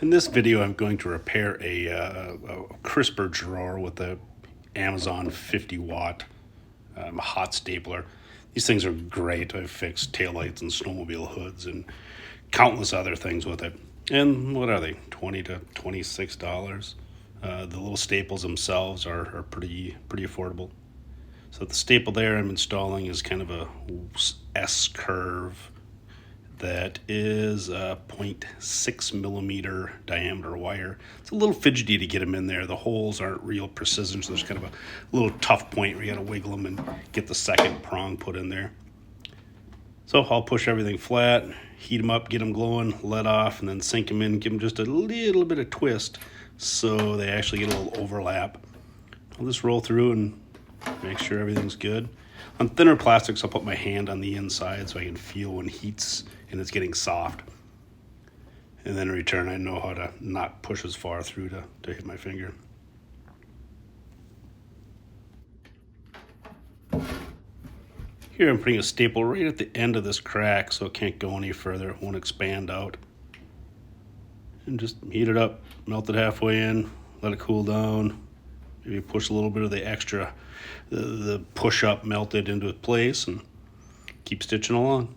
In this video, I'm going to repair a crisper drawer with a Amazon 50 watt hot stapler. These things are great. I've fixed taillights and snowmobile hoods and countless other things with it. And what are they? $20 to $26. The little staples themselves are pretty affordable. So the staple there I'm installing is kind of a S curve that is a 0.6 millimeter diameter wire. It's a little fidgety to get them in there. The holes aren't real precision, so there's kind of a little tough point where you gotta wiggle them and get the second prong put in there. So I'll push everything flat, heat them up, get them glowing, let off, and then sink them in, give them just a little bit of twist so they actually get a little overlap. I'll just roll through and make sure everything's good. On thinner plastics, I'll put my hand on the inside so I can feel when heats and it's getting soft. And then in return, I know how to not push as far through to hit my finger. Here I'm putting a staple right at the end of this crack so it can't go any further, it won't expand out. And just heat it up, melt it halfway in, let it cool down. Maybe push a little bit of the extra, the push up melted into place and keep stitching along.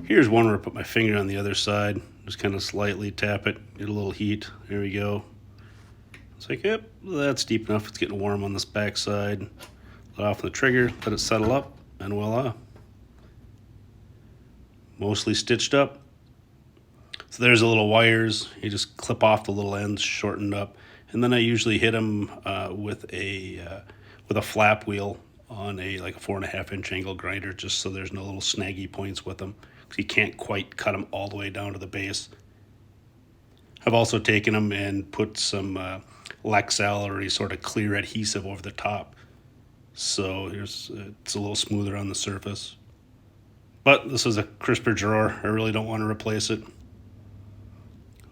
Here's one where I put my finger on the other side, just kind of slightly tap it, get a little heat. There we go. It's like, yep, that's deep enough. It's getting warm on this back side. Let off the trigger, let it settle up, and voila. Mostly stitched up. So there's the little wires. You just clip off the little ends, shortened up, and then I usually hit them with a flap wheel on a 4.5-inch angle grinder, just so there's no little snaggy points with them, because you can't quite cut them all the way down to the base. I've also taken them and put some Lexel or any sort of clear adhesive over the top, so it's a little smoother on the surface. But this is a crisper drawer. I really don't want to replace it.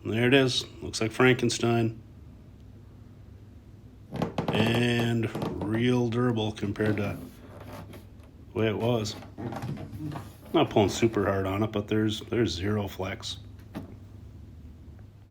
And there it is. Looks like Frankenstein. And real durable compared to the way it was. I'm not pulling super hard on it, but there's zero flex.